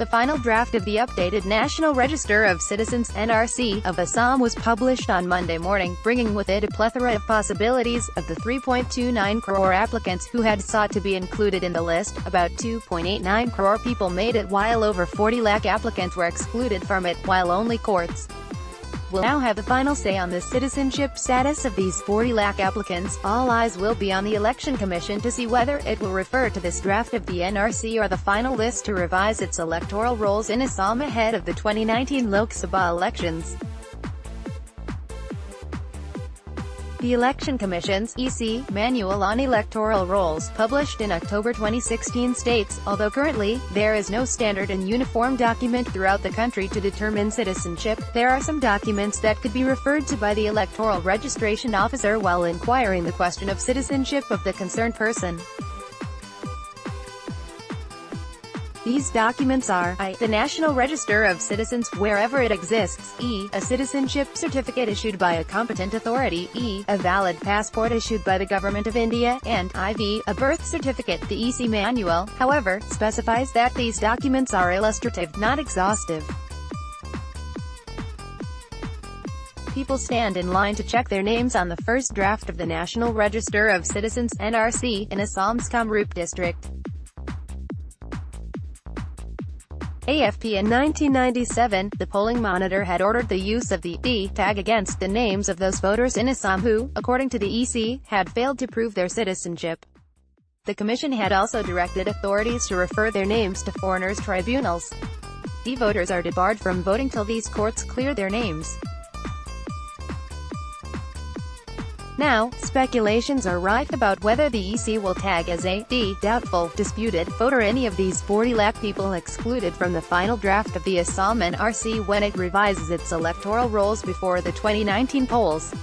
The final draft of the updated National Register of Citizens (NRC) of Assam was published on Monday morning, bringing with it a plethora of possibilities. Of the 3.29 crore applicants who had sought to be included in the list, about 2.89 crore people made it, while over 40 lakh applicants were excluded from it, while only courts will now have the final say on the citizenship status of these 40 lakh applicants. All eyes will be on the Election Commission to see whether it will refer to this draft of the NRC or the final list to revise its electoral rolls in Assam ahead of the 2019 Lok Sabha elections. The Election Commission's (EC) Manual on Electoral Rolls, published in October 2016, states, although currently, there is no standard and uniform document throughout the country to determine citizenship, there are some documents that could be referred to by the electoral registration officer while inquiring the question of citizenship of the concerned person. These documents are: I. The National Register of Citizens, wherever it exists; E. A citizenship certificate issued by a competent authority; E. A valid passport issued by the Government of India; and IV. A birth certificate. The EC manual, however, specifies that these documents are illustrative, not exhaustive. People stand in line to check their names on the first draft of the National Register of Citizens (NRC) in Assam's Kamrup district. AFP. In 1997, the polling monitor had ordered the use of the D tag against the names of those voters in Assam who, according to the EC, had failed to prove their citizenship. The commission had also directed authorities to refer their names to foreigners' tribunals. D voters are debarred from voting till these courts clear their names. Now, speculations are rife about whether the EC will tag as a D doubtful, disputed voter any of these 40 lakh people excluded from the final draft of the Assam NRC when it revises its electoral rolls before the 2019 polls.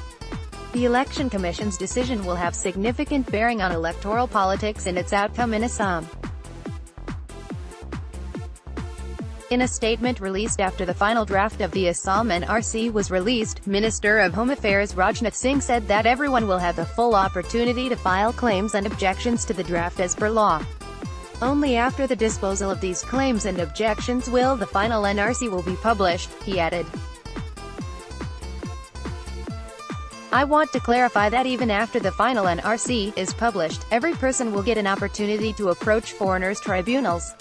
The Election Commission's decision will have significant bearing on electoral politics and its outcome in Assam. In a statement released after the final draft of the Assam NRC was released, Minister of Home Affairs Rajnath Singh said that everyone will have the full opportunity to file claims and objections to the draft as per law. Only after the disposal of these claims and objections will the final NRC will be published, he added. I want to clarify that even after the final NRC is published, every person will get an opportunity to approach foreigners' tribunals.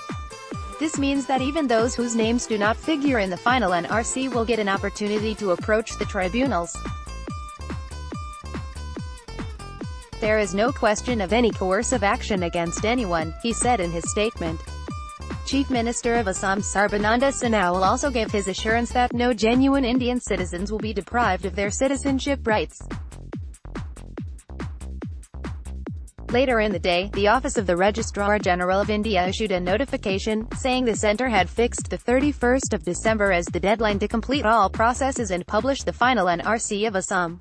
This means that even those whose names do not figure in the final NRC will get an opportunity to approach the tribunals. There is no question of any coercive action against anyone, he said in his statement. Chief Minister of Assam Sarbananda Sonowal also gave his assurance that no genuine Indian citizens will be deprived of their citizenship rights. Later in the day, the Office of the Registrar General of India issued a notification, saying the centre had fixed the 31st of December as the deadline to complete all processes and publish the final NRC of Assam.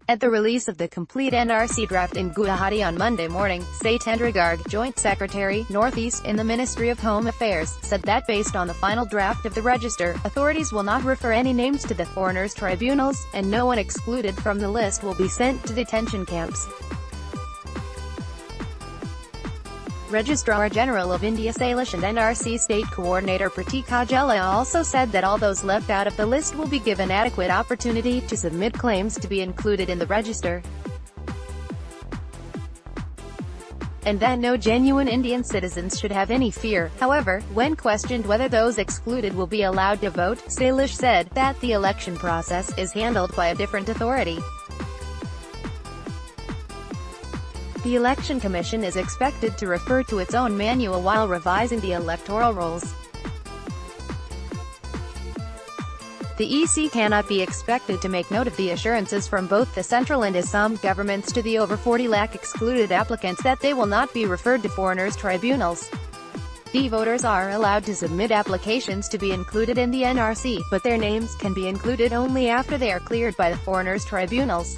At the release of the complete NRC draft in Guwahati on Monday morning, Satendra Garg, Joint Secretary, Northeast in the Ministry of Home Affairs, said that based on the final draft of the register, authorities will not refer any names to the foreigners' tribunals, and no one excluded from the list will be sent to detention camps. Registrar General of India Sailesh and NRC State Coordinator Pratik Hajela also said that all those left out of the list will be given adequate opportunity to submit claims to be included in the register, and that no genuine Indian citizens should have any fear. However, when questioned whether those excluded will be allowed to vote, Sailesh said that the election process is handled by a different authority. The Election Commission is expected to refer to its own manual while revising the electoral rolls. The EC cannot be expected to make note of the assurances from both the central and Assam governments to the over 40 lakh excluded applicants that they will not be referred to foreigners' tribunals. D voters are allowed to submit applications to be included in the NRC, but their names can be included only after they are cleared by the foreigners' tribunals.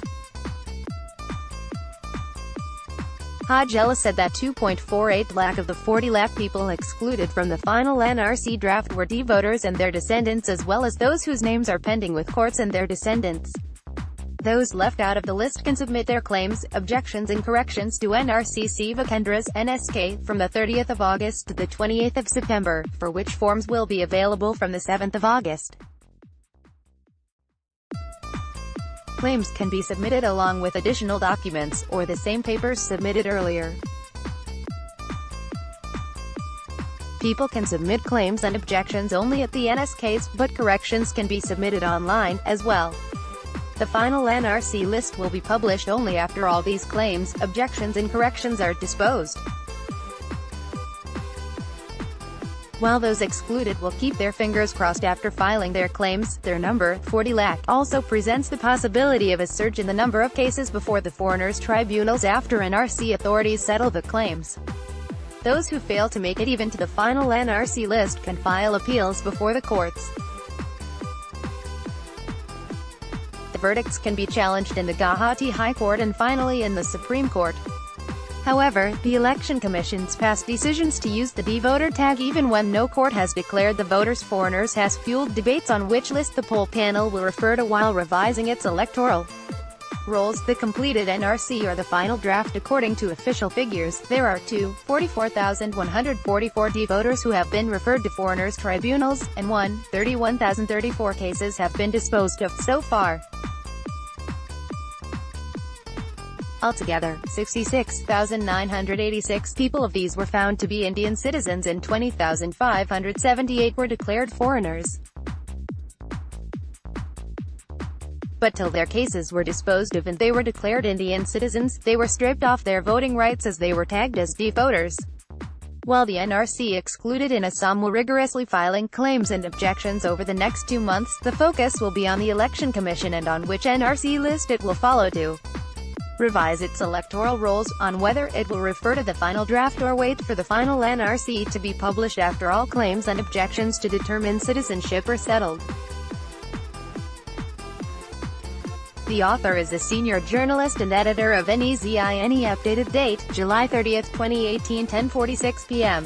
Hajela said that 2.48 lakh of the 40 lakh people excluded from the final NRC draft were D voters and their descendants, as well as those whose names are pending with courts and their descendants. Those left out of the list can submit their claims, objections and corrections to NRC Seva Kendras (NSK) from the 30th of August to the 28th of September, for which forms will be available from the 7th of August. Claims can be submitted along with additional documents, or the same papers submitted earlier. People can submit claims and objections only at the NSKs, but corrections can be submitted online, as well. The final NRC list will be published only after all these claims, objections and corrections are disposed. While those excluded will keep their fingers crossed after filing their claims, their number, 40 lakh, also presents the possibility of a surge in the number of cases before the foreigners' tribunals after NRC authorities settle the claims. Those who fail to make it even to the final NRC list can file appeals before the courts. The verdicts can be challenged in the Guwahati High Court and finally in the Supreme Court. However, the Election Commission's past decisions to use the D-voter tag even when no court has declared the voters foreigners has fueled debates on which list the poll panel will refer to while revising its electoral rolls. The completed NRC or the final draft. According to official figures, there are 44,144 D-voters who have been referred to foreigners' tribunals, and 31,034 cases have been disposed of so far. Altogether, 66,986 people of these were found to be Indian citizens and 20,578 were declared foreigners. But till their cases were disposed of and they were declared Indian citizens, they were stripped off their voting rights as they were tagged as D-voters. While the NRC excluded in Assam will rigorously filing claims and objections over the next 2 months, the focus will be on the Election Commission and on which NRC list it will follow to revise its electoral rolls, on whether it will refer to the final draft or wait for the final NRC to be published after all claims and objections to determine citizenship are settled. The author is a senior journalist and editor of NEZINE. Updated date, July 30, 2018, 10:46 p.m.